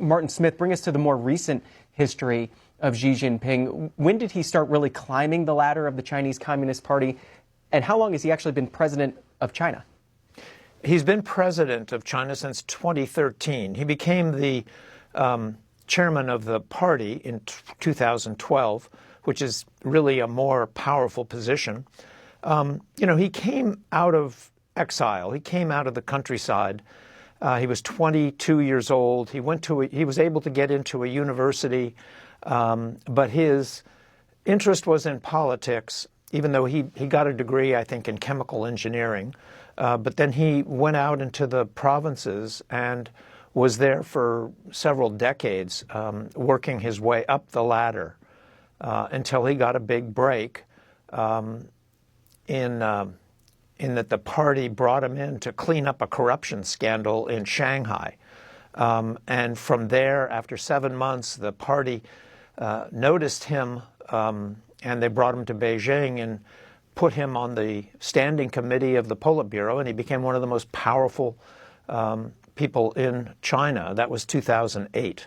Martin Smith, bring us to the more recent history of Xi Jinping. When did he start really climbing the ladder of the Chinese Communist Party? And how long has he actually been president of China? He's been president of China since 2013. He became the chairman of the party in 2012, which is really a more powerful position. He came out of exile. He came out of the countryside. He was 22 years old. He was able to get into a university, but his interest was in politics, even though he got a degree, I think, in chemical engineering. But then he went out into the provinces and was there for several decades, working his way up the ladder until he got a big break in that the party brought him in to clean up a corruption scandal in Shanghai. And from there, after 7 months, the party noticed him and they brought him to Beijing and put him on the standing committee of the Politburo, and he became one of the most powerful people in China. That was 2008.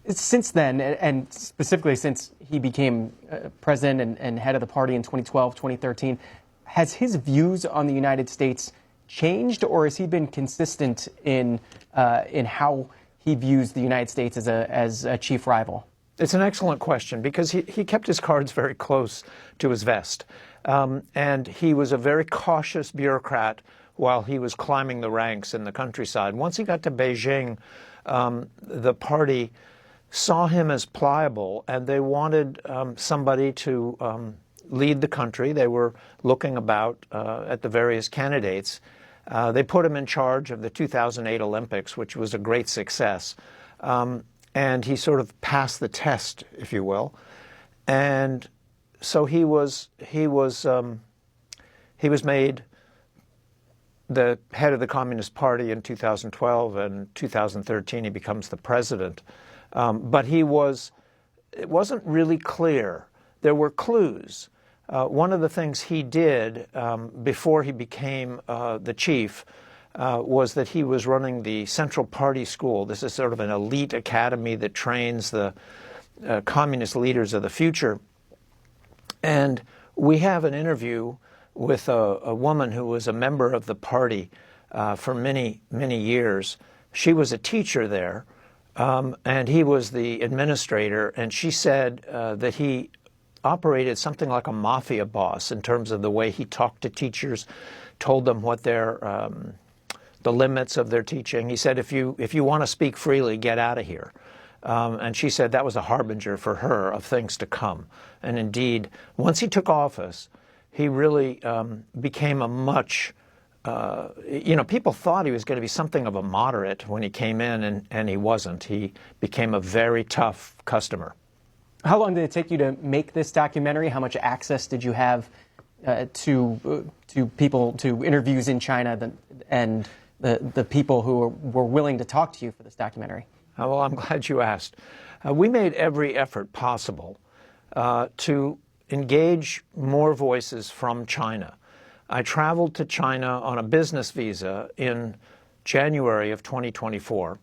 Since then, and specifically since he became president and head of the party in 2012, 2013, has his views on the United States changed, or has he been consistent in how he views the United States as a chief rival? It's an excellent question, because he kept his cards very close to his vest. And he was a very cautious bureaucrat while he was climbing the ranks in the countryside. Once he got to Beijing, the party saw him as pliable, and they wanted somebody to lead the country. They were looking about at the various candidates. They put him in charge of the 2008 Olympics, which was a great success. And he sort of passed the test, if you will. And so he was made the head of the Communist Party in 2012, and 2013 he becomes the president. But it wasn't really clear. There were clues. One of the things he did before he became the chief was that he was running the Central Party School. This is sort of an elite academy that trains the communist leaders of the future. And we have an interview with a woman who was a member of the party for many, many years. She was a teacher there, and he was the administrator, and she said that he operated something like a mafia boss in terms of the way he talked to teachers, told them what the limits of their teaching. He said, if you want to speak freely, get out of here. And she said that was a harbinger for her of things to come. And indeed, once he took office, he really became a much, people thought he was going to be something of a moderate when he came in, and he wasn't. He became a very tough customer. How long did it take you to make this documentary? How much access did you have to people, to interviews in China, and the people who were willing to talk to you for this documentary? Well, I'm glad you asked. We made every effort possible to engage more voices from China. I traveled to China on a business visa in January of 2024.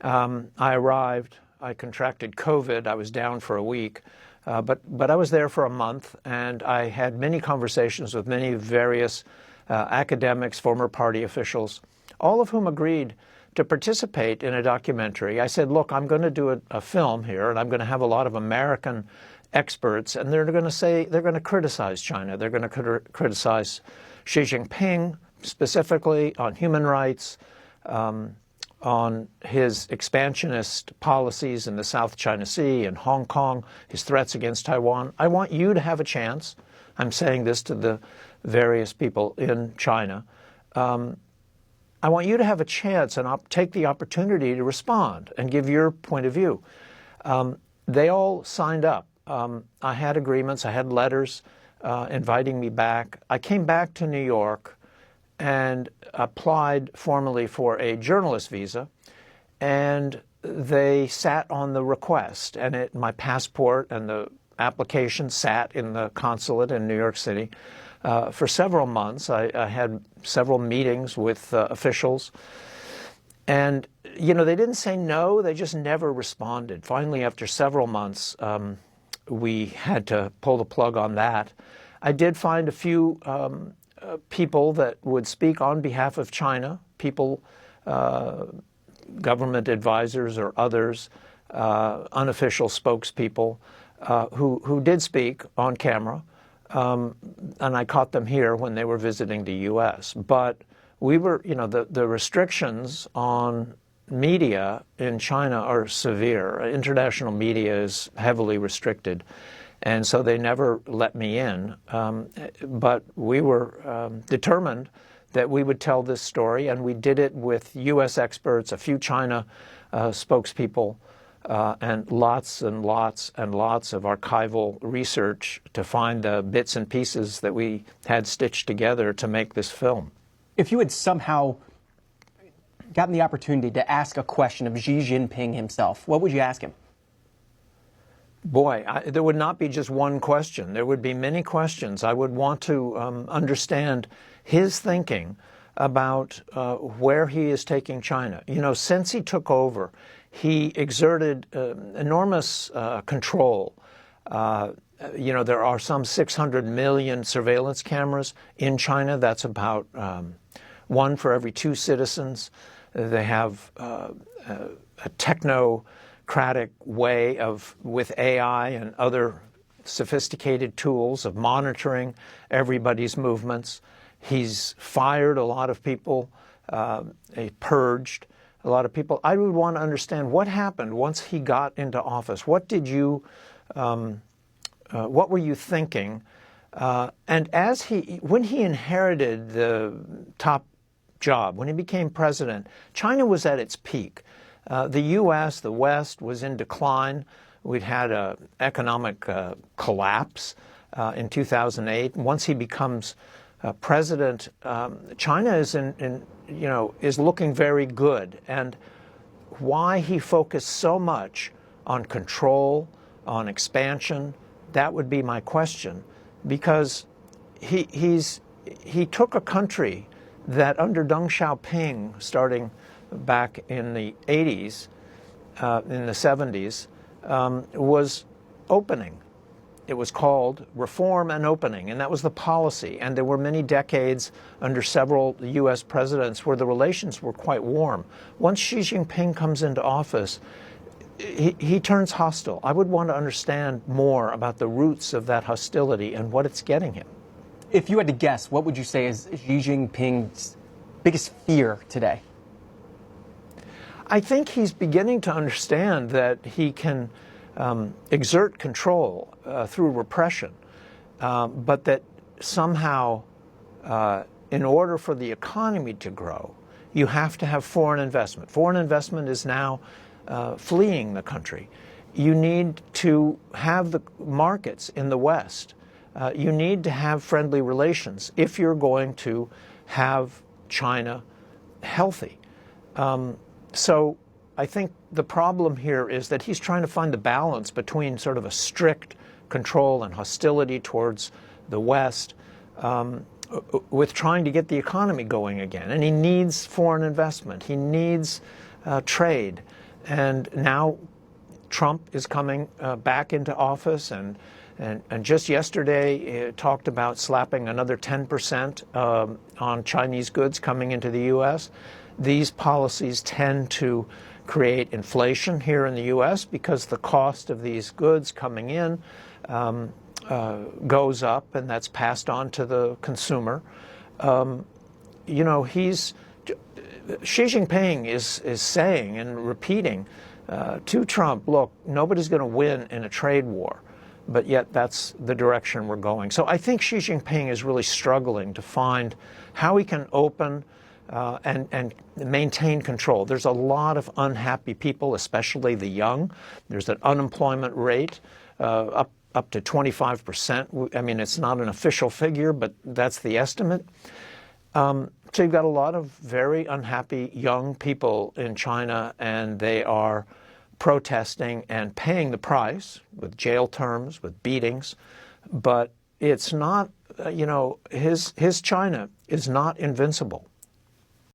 I arrived, I contracted COVID, I was down for a week, but I was there for a month, and I had many conversations with many various academics, former party officials, all of whom agreed to participate in a documentary. I said, look, I'm going to do a film here, and I'm going to have a lot of American experts, and they're going to criticize China. They're going to criticize Xi Jinping, specifically on human rights, on his expansionist policies in the South China Sea and Hong Kong, his threats against Taiwan. I want you to have a chance. I'm saying this to the various people in China. I want you to have a chance and take the opportunity to respond and give your point of view. They all signed up. I had agreements, I had letters inviting me back. I came back to New York and applied formally for a journalist visa, and they sat on the request, and my passport and the application sat in the consulate in New York City for several months. I had several meetings with officials, And, you know, they didn't say no, they just never responded. Finally, after several months, we had to pull the plug on that. I did find a few people that would speak on behalf of China, people, government advisors or others, unofficial spokespeople, who did speak on camera, and I caught them here when they were visiting the U.S. But we were, you know, the restrictions on media in China are severe. International media is heavily restricted, and so they never let me in. But we were determined that we would tell this story, and we did it with U.S. experts, a few China spokespeople, and lots and lots and lots of archival research to find the bits and pieces that we had stitched together to make this film. If you had somehow gotten the opportunity to ask a question of Xi Jinping himself, what would you ask him? Boy, there would not be just one question. There would be many questions. I would want to understand his thinking about where he is taking China. You know, since he took over, he exerted enormous control. You know, there are some 600 million surveillance cameras in China. That's about one for every 2 citizens. They have a technocratic way of, with AI and other sophisticated tools of monitoring everybody's movements. He's fired a lot of people, he purged a lot of people. I would want to understand what happened once he got into office. What did you, what were you thinking? And when he inherited the top job, when he became president, China was at its peak. The U.S., the West, was in decline. We'd had an economic collapse in 2008. Once he becomes president, China is is looking very good. And why he focused so much on control, on expansion, that would be my question. Because he took a country that under Deng Xiaoping, starting back in the 80s, in the 70s, was opening. It was called reform and opening, and that was the policy. And there were many decades under several U.S. presidents where the relations were quite warm. Once Xi Jinping comes into office, he turns hostile. I would want to understand more about the roots of that hostility and what it's getting him. If you had to guess, what would you say is Xi Jinping's biggest fear today? I think he's beginning to understand that he can exert control through repression, but that somehow, in order for the economy to grow, you have to have foreign investment. Foreign investment is now fleeing the country. You need to have the markets in the West. You need to have friendly relations if you're going to have China healthy. So I think the problem here is that he's trying to find the balance between sort of a strict control and hostility towards the West with trying to get the economy going again. And he needs foreign investment. He needs trade. And now Trump is coming back into office, and just yesterday talked about slapping another 10% on Chinese goods coming into the U.S. These policies tend to create inflation here in the U.S. because the cost of these goods coming in goes up, and that's passed on to the consumer. You know, Xi Jinping is saying and repeating to Trump, look, nobody's going to win in a trade war, but yet that's the direction we're going. So I think Xi Jinping is really struggling to find how he can open and maintain control. There's a lot of unhappy people, especially the young. There's an unemployment rate up to 25%. I mean, it's not an official figure, but that's the estimate. So you've got a lot of very unhappy young people in China, and they are protesting and paying the price with jail terms, with beatings. But it's not, you know, his China is not invincible.